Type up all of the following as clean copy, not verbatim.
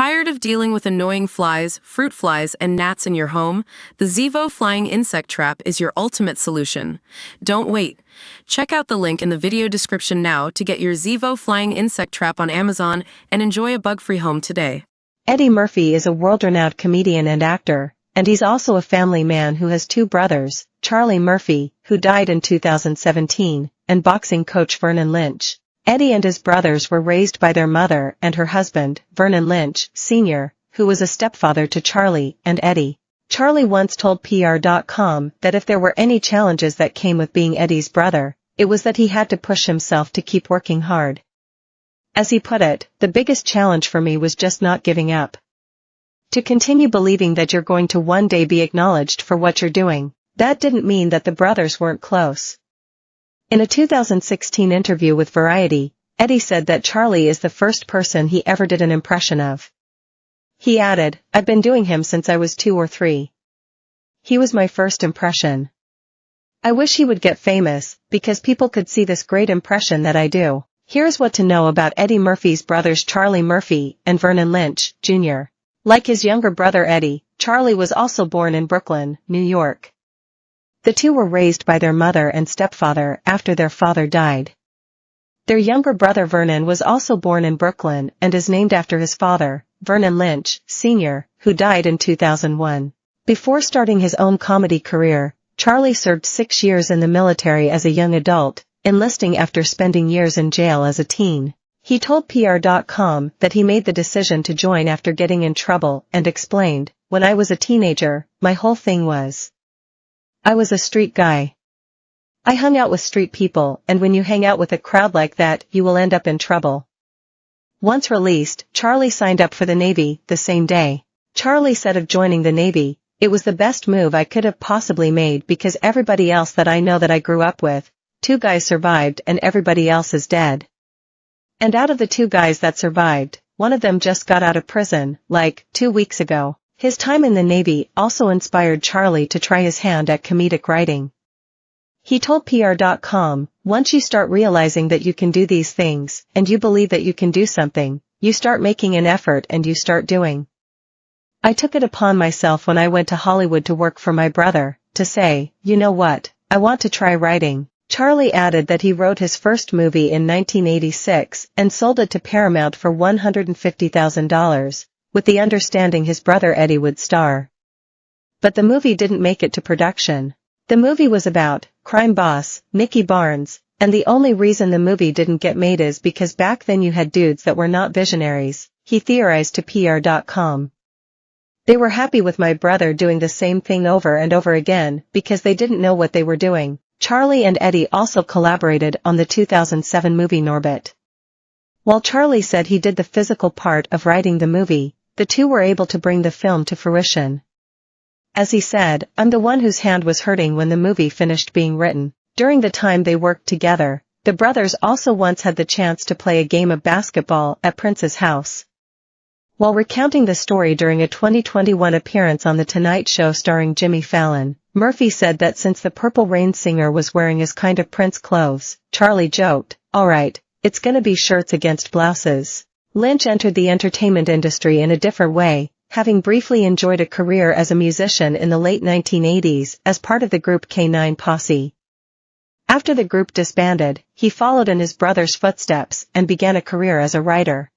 Tired of dealing with annoying flies, fruit flies, and gnats in your home? The Zevo Flying Insect Trap is your ultimate solution. Don't wait. Check out the link in the video description now to get your Zevo Flying Insect Trap on Amazon and enjoy a bug-free home today. Eddie Murphy is a world-renowned comedian and actor, and he's also a family man who has two brothers, Charlie Murphy, who died in 2017, and boxing coach Vernon Lynch. Eddie and his brothers were raised by their mother and her husband, Vernon Lynch, Sr., who was a stepfather to Charlie and Eddie. Charlie once told PR.com that if there were any challenges that came with being Eddie's brother, it was that he had to push himself to keep working hard. As he put it, the biggest challenge for me was just not giving up. To continue believing that you're going to one day be acknowledged for what you're doing. That didn't mean that the brothers weren't close. In a 2016 interview with Variety, Eddie said that Charlie is the first person he ever did an impression of. He added, "I've been doing him since I was 2 or 3. He was my first impression. I wish he would get famous, because people could see this great impression that I do." Here's what to know about Eddie Murphy's brothers Charlie Murphy and Vernon Lynch, Jr. Like his younger brother Eddie, Charlie was also born in Brooklyn, New York. The two were raised by their mother and stepfather after their father died. Their younger brother Vernon was also born in Brooklyn and is named after his father, Vernon Lynch, Sr., who died in 2001. Before starting his own comedy career, Charlie served 6 years in the military as a young adult, enlisting after spending years in jail as a teen. He told PR.com that he made the decision to join after getting in trouble and explained, "When I was a teenager, my whole thing was, I was a street guy. I hung out with street people, and when you hang out with a crowd like that, you will end up in trouble." Once released, Charlie signed up for the Navy the same day. Charlie said of joining the Navy, "It was the best move I could have possibly made because everybody else that I know that I grew up with, 2 guys survived and everybody else is dead. And out of the 2 guys that survived, one of them just got out of prison, like, 2 weeks ago." His time in the Navy also inspired Charlie to try his hand at comedic writing. He told PR.com, "Once you start realizing that you can do these things, and you believe that you can do something, you start making an effort and you start doing. I took it upon myself when I went to Hollywood to work for my brother, to say, you know what, I want to try writing." Charlie added that he wrote his first movie in 1986 and sold it to Paramount for $150,000. With the understanding his brother Eddie would star. But the movie didn't make it to production. The movie was about crime boss Nicky Barnes, and the only reason the movie didn't get made is because back then you had dudes that were not visionaries, he theorized to PR.com. "They were happy with my brother doing the same thing over and over again because they didn't know what they were doing." Charlie and Eddie also collaborated on the 2007 movie Norbit. While Charlie said he did the physical part of writing the movie, the two were able to bring the film to fruition. As he said, "I'm the one whose hand was hurting when the movie finished being written." During the time they worked together, the brothers also once had the chance to play a game of basketball at Prince's house. While recounting the story during a 2021 appearance on The Tonight Show starring Jimmy Fallon, Murphy said that since the Purple Rain singer was wearing his kind of Prince clothes, Charlie joked, "All right, it's gonna be shirts against blouses." Lynch entered the entertainment industry in a different way, having briefly enjoyed a career as a musician in the late 1980s as part of the group K9 Posse. After the group disbanded, he followed in his brother's footsteps and began a career as a writer.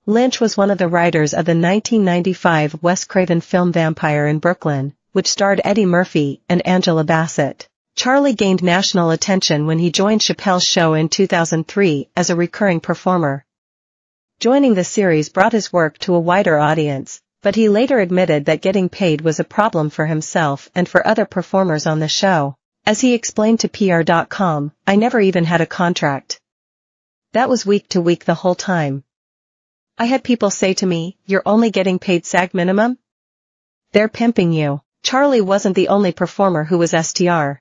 Lynch was one of the writers of the 1995 Wes Craven film Vampire in Brooklyn, which starred Eddie Murphy and Angela Bassett. Charlie gained national attention when he joined Chappelle's Show in 2003 as a recurring performer. Joining the series brought his work to a wider audience, but he later admitted that getting paid was a problem for himself and for other performers on the show. As he explained to PR.com, "I never even had a contract. That was week to week the whole time. I had people say to me, 'You're only getting paid SAG minimum? They're pimping you.'" Charlie wasn't the only performer who was STR.